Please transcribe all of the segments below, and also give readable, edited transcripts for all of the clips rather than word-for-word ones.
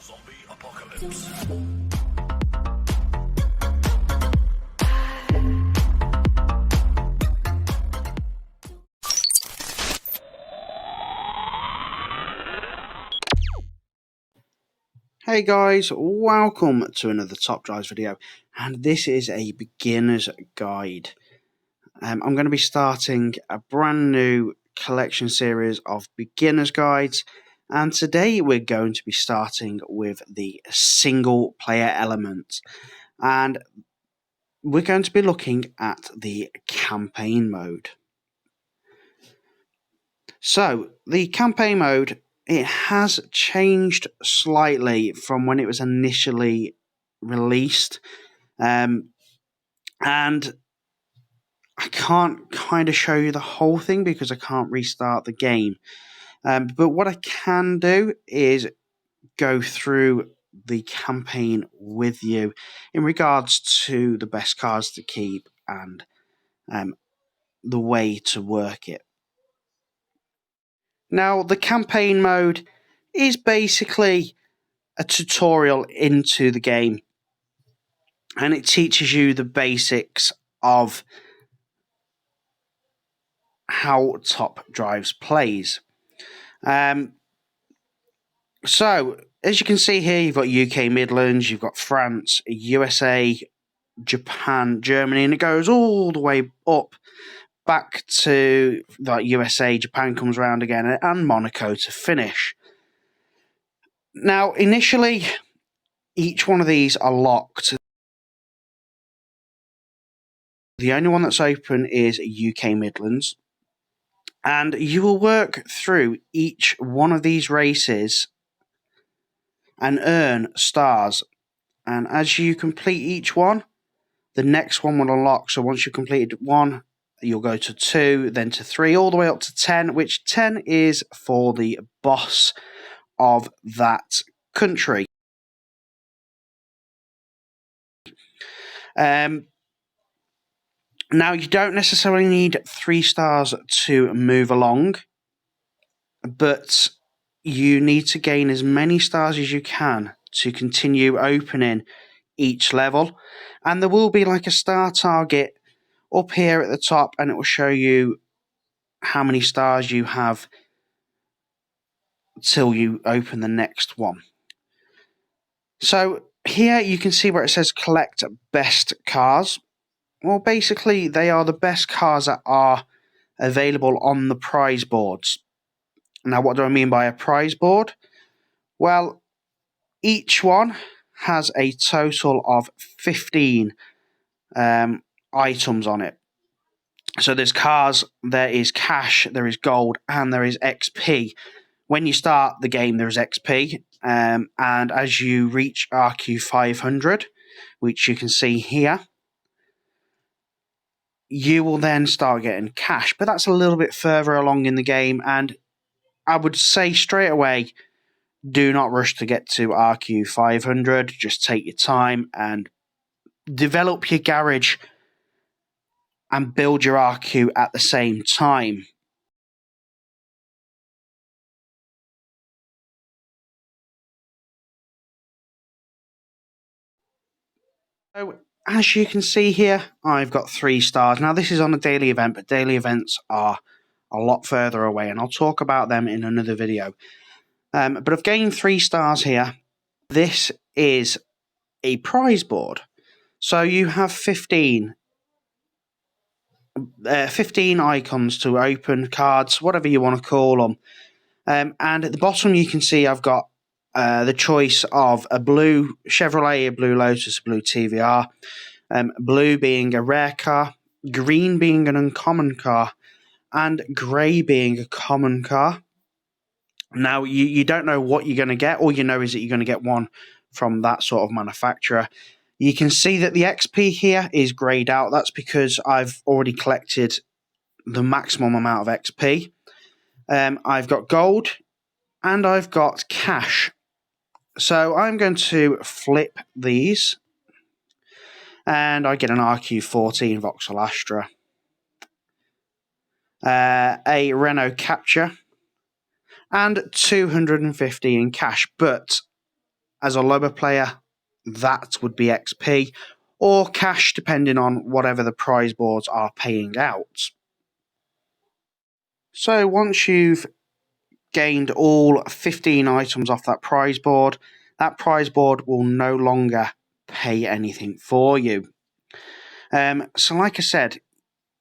Zombie apocalypse. Hey guys, welcome to another Top Drives video, and this is a beginner's guide. I'm going to be starting a brand new collection series of beginner's guides, and today we're going to be starting with the single player element, and we're going to be looking at the campaign mode. So, the campaign mode, it has changed slightly from when it was initially released, and I can't kind of show you the whole thing because I can't restart the game. But what I can do is go through the campaign with you in regards to the best cards to keep and the way to work it. Now, the campaign mode is basically a tutorial into the game, and it teaches you the basics of how Top Drives plays. So, as you can see here, you've got UK Midlands, you've got France, USA, Japan, Germany, and it goes all the way up back to like USA, Japan comes around again, and Monaco to finish. Now, initially, each one of these are locked. The only one that's open is UK Midlands, and you will work through each one of these races and earn stars. And as you complete each one, the next one will unlock. So once you've completed one, you'll go to 2, then to 3, all the way up to 10, which 10 is for the boss of that country. Now, you don't necessarily need 3 stars to move along, but you need to gain as many stars as you can to continue opening each level. And there will be like a star target up here at the top, and it will show you how many stars you have till you open the next one. So here you can see where it says collect best cars. Well, basically they are the best cars that are available on the prize boards. Now, what do I mean by a prize board? Well, each one has a total of 15 items on it. So there's cars, there is cash, there is gold, and there is XP. When you start the game, there's XP, and as you reach RQ 500, which you can see here, you will then start getting cash. But that's a little bit further along in the game, and I would say straight away, do not rush to get to RQ 500. Just take your time and develop your garage and build your RQ at the same time. So, as you can see here, I've got 3 stars. Now, this is on a daily event, but daily events are a lot further away, and I'll talk about them in another video. But I've gained 3 stars here. This is a prize board. So you have 15 icons to open, cards, whatever you want to call them. And at the bottom, you can see I've got the choice of a blue Chevrolet, a blue Lotus, a blue TVR, blue being a rare car, green being an uncommon car, and grey being a common car. Now, you don't know what you're going to get. All you know is that you're going to get one from that sort of manufacturer. You can see that the XP here is greyed out. That's because I've already collected the maximum amount of XP. I've got gold and I've got cash. So I'm going to flip these, and I get an RQ14 Vauxhall Astra, a Renault Capture, and 250 in cash. But as a lower player, that would be XP, or cash depending on whatever the prize boards are paying out. So once you've gained all 15 items off that prize board will no longer pay anything for you. So like I said,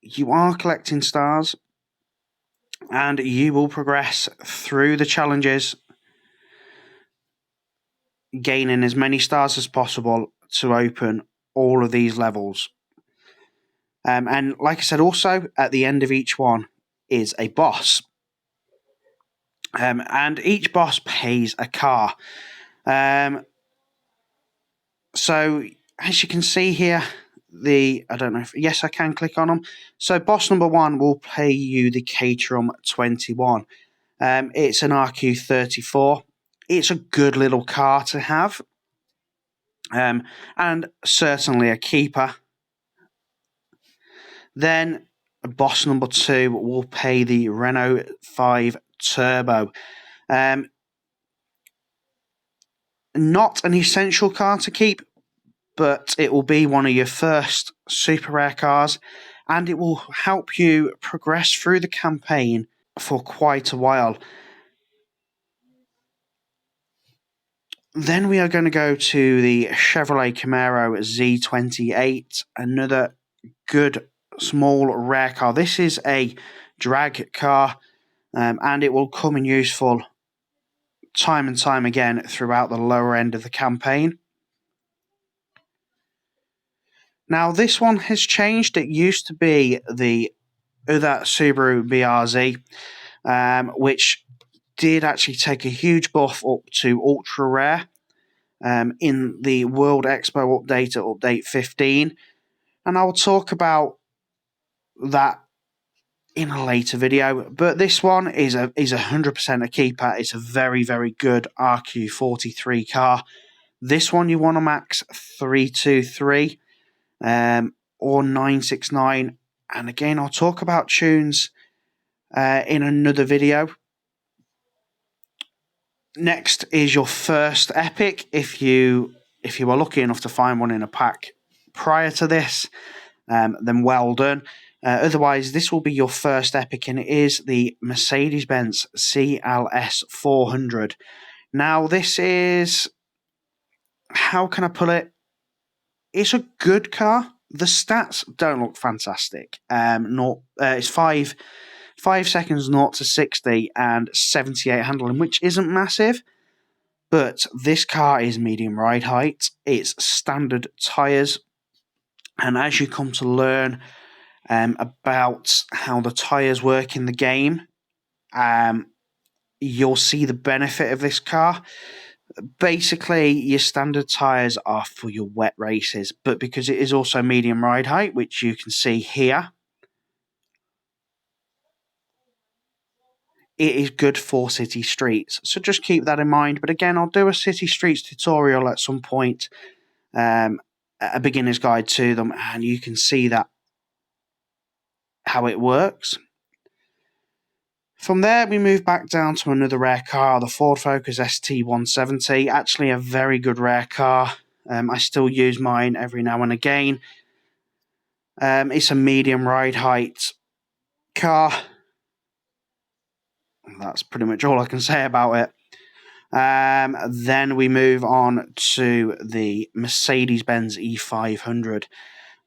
you are collecting stars and you will progress through the challenges, gaining as many stars as possible to open all of these levels. And like I said, also at the end of each one is a boss. And each boss pays a car. So as you can see here, I don't know if, yes, I can click on them. So boss number 1 will pay you the Caterham 21. It's an RQ34. It's a good little car to have. And certainly a keeper. Then boss number 2 will pay the Renault 5 Turbo. Not an essential car to keep, but it will be one of your first super rare cars, and it will help you progress through the campaign for quite a while. Then we are going to go to the Chevrolet Camaro Z28, another good small rare car. This is a drag car, and it will come in useful time and time again throughout the lower end of the campaign. Now this one has changed. It used to be the other Subaru BRZ, which did actually take a huge buff up to ultra rare in the World Expo update at update 15, and I'll talk about that in a later video. But this one is 100% a keeper. It's a very, very good RQ43 car. This one you want to max 323 or 969, and again I'll talk about tunes in another video. Next is your first epic. If you are lucky enough to find one in a pack prior to this, then well done. Otherwise, this will be your first epic, and it is the Mercedes-Benz CLS 400. Now, this is, how can I put it? It's a good car. The stats don't look fantastic. It's 5 seconds 0 to 60 and 78 handling, which isn't massive. But this car is medium ride height. It's standard tyres. And as you come to learn about how the tyres work in the game, you'll see the benefit of this car. Basically, your standard tyres are for your wet races, but because it is also medium ride height, which you can see here, it is good for city streets. So just keep that in mind. But again, I'll do a city streets tutorial at some point, a beginner's guide to them, and you can see that how it works. From there, we move back down to another rare car, the Ford Focus ST170. Actually, a very good rare car. I still use mine every now and again. It's a medium ride height car. That's pretty much all I can say about it. Then we move on to the Mercedes-Benz E500.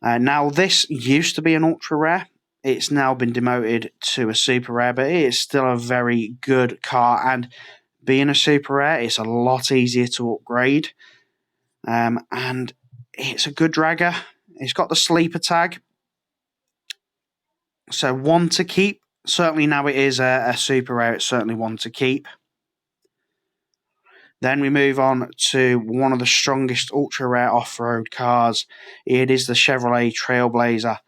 Now, this used to be an ultra rare. It's now been demoted to a super rare, but it is still a very good car. And being a super rare, it's a lot easier to upgrade. And it's a good dragger. It's got the sleeper tag. So one to keep. Certainly now it is a super rare. It's certainly one to keep. Then we move on to one of the strongest ultra rare off-road cars. It is the Chevrolet Trailblazer.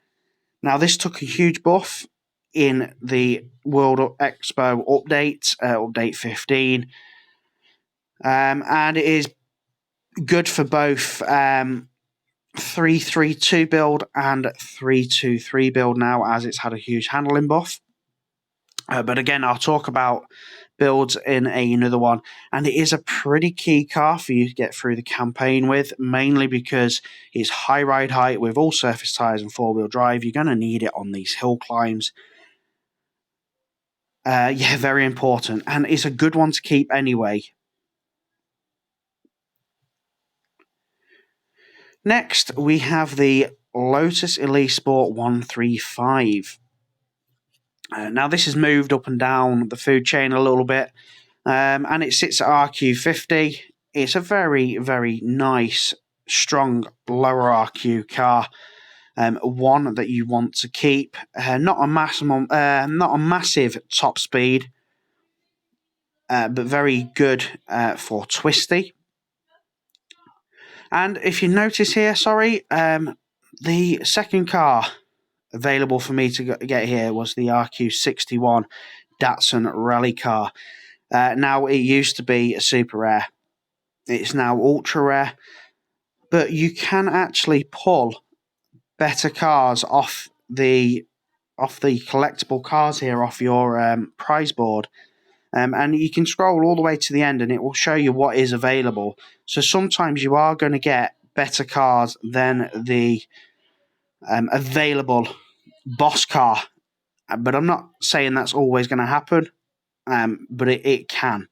Now, this took a huge buff in the World Expo update, update 15. And it is good for both 332 build and 323 build now, as it's had a huge handling buff. But again, I'll talk about builds in another one. And it is a pretty key car for you to get through the campaign with, mainly because it's high ride height with all surface tyres and four-wheel drive. You're going to need it on these hill climbs. Yeah, very important. And it's a good one to keep anyway. Next, we have the Lotus Elise Sport 135. Now, this has moved up and down the food chain a little bit, and it sits at RQ50. It's a very, very nice, strong, lower RQ car. One that you want to keep. Not a massive top speed, but very good for twisty. And if you notice here, the second car available for me to get here was the RQ61 Datsun rally car. Now, it used to be a super rare. It's now ultra rare. But you can actually pull better cars off the collectible cars here off your prize board. And you can scroll all the way to the end and it will show you what is available. So sometimes you are going to get better cars than the available boss car. But I'm not saying that's always going to happen, but it can.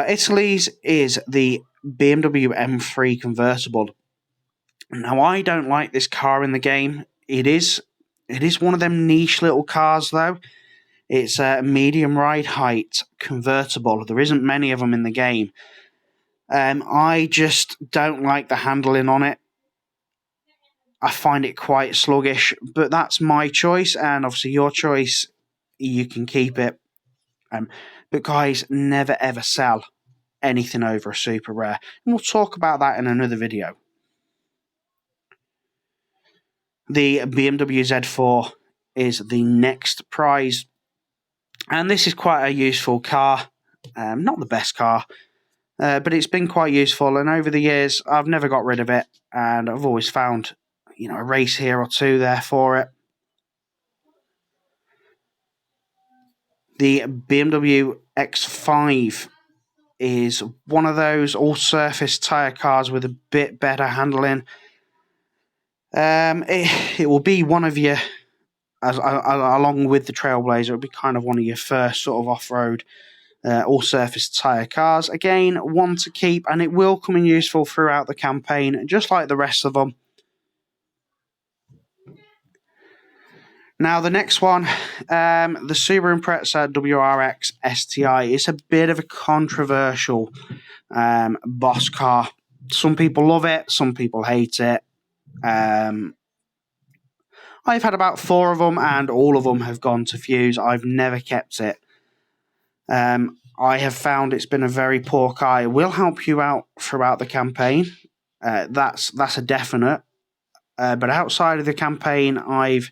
Italy's is the BMW M3 convertible. Now, I don't like this car in the game. It is one of them niche little cars, though. It's a medium ride height convertible. There isn't many of them in the game. I just don't like the handling on it. I find it quite sluggish, but that's my choice, and obviously your choice, you can keep it. But guys, never ever sell anything over a super rare. And we'll talk about that in another video. The BMW Z4 is the next prize. And this is quite a useful car. Not the best car, but it's been quite useful. And over the years, I've never got rid of it. And I've always found, a race here or two there for it. The BMW X5 is one of those all-surface tyre cars with a bit better handling. It will be one of your, along with the Trailblazer, it'll be kind of one of your first sort of off-road all-surface tyre cars. Again, one to keep, and it will come in useful throughout the campaign, just like the rest of them. Now, the next one, the Subaru Impreza WRX STI, is a bit of a controversial boss car. Some people love it, some people hate it. I've had about 4 of them, and all of them have gone to fuse. I've never kept it. I have found it's been a very poor car. It will help you out throughout the campaign. That's a definite. But outside of the campaign, I've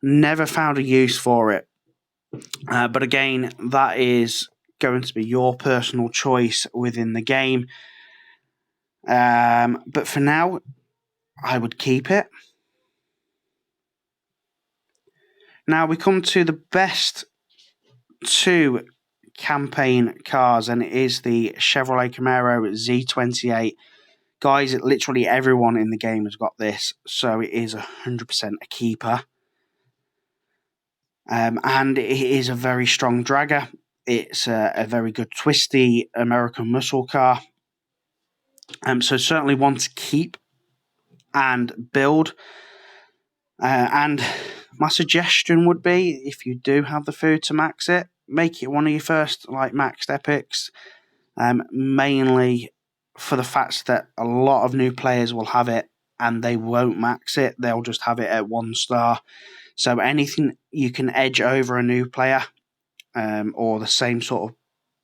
never found a use for it. But again, that is going to be your personal choice within the game. But for now, I would keep it. Now we come to the best 2 campaign cars, and it is the Chevrolet Camaro Z28. Guys, literally everyone in the game has got this, so it is 100% a keeper. And it is a very strong dragger. It's a very good twisty American muscle car. So certainly one to keep and build. And my suggestion would be, if you do have the food to max it, make it one of your first maxed epics. Mainly for the fact that a lot of new players will have it and they won't max it. They'll just have it at 1 star. So anything you can edge over a new player or the same sort of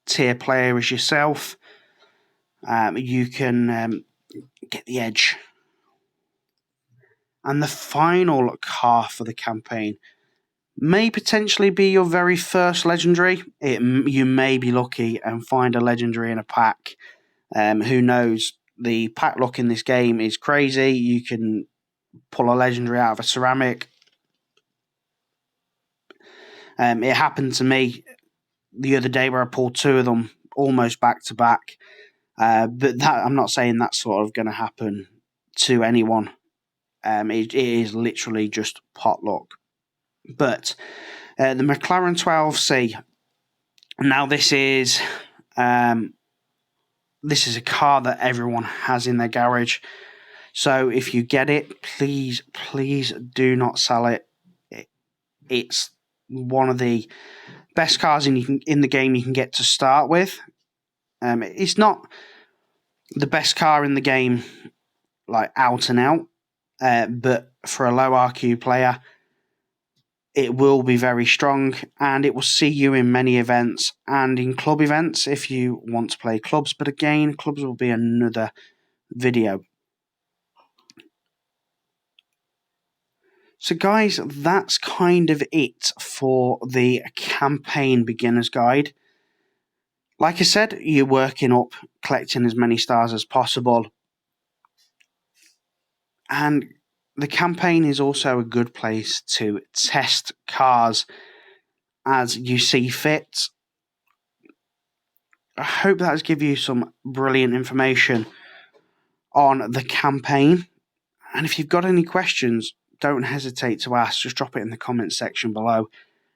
tier player as yourself, you can get the edge. And the final car for the campaign may potentially be your very first legendary. You may be lucky and find a legendary in a pack. Who knows? The pack luck in this game is crazy. You can pull a legendary out of a ceramic. It happened to me the other day where I pulled 2 of them almost back to back. But that, I'm not saying that's sort of going to happen to anyone. It is literally just pot luck. But the McLaren 12C. Now this is a car that everyone has in their garage. So if you get it, please do not sell it. It's one of the best cars in the game you can get to start with. It's not the best car in the game, like out and out, but for a low RQ player, it will be very strong, and it will see you in many events and in club events if you want to play clubs. But again, clubs will be another video. So guys, that's kind of it for the campaign beginner's guide. Like I said, you're working up, collecting as many stars as possible. And the campaign is also a good place to test cars as you see fit. I hope that has given you some brilliant information on the campaign. And if you've got any questions, don't hesitate to ask. Just drop it in the comments section below.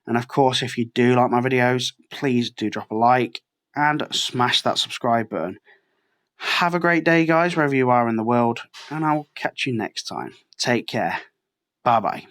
And of course, if you do like my videos, please do drop a like and smash that subscribe button. Have a great day, guys, wherever you are in the world, and I'll catch you next time. Take care. Bye-bye.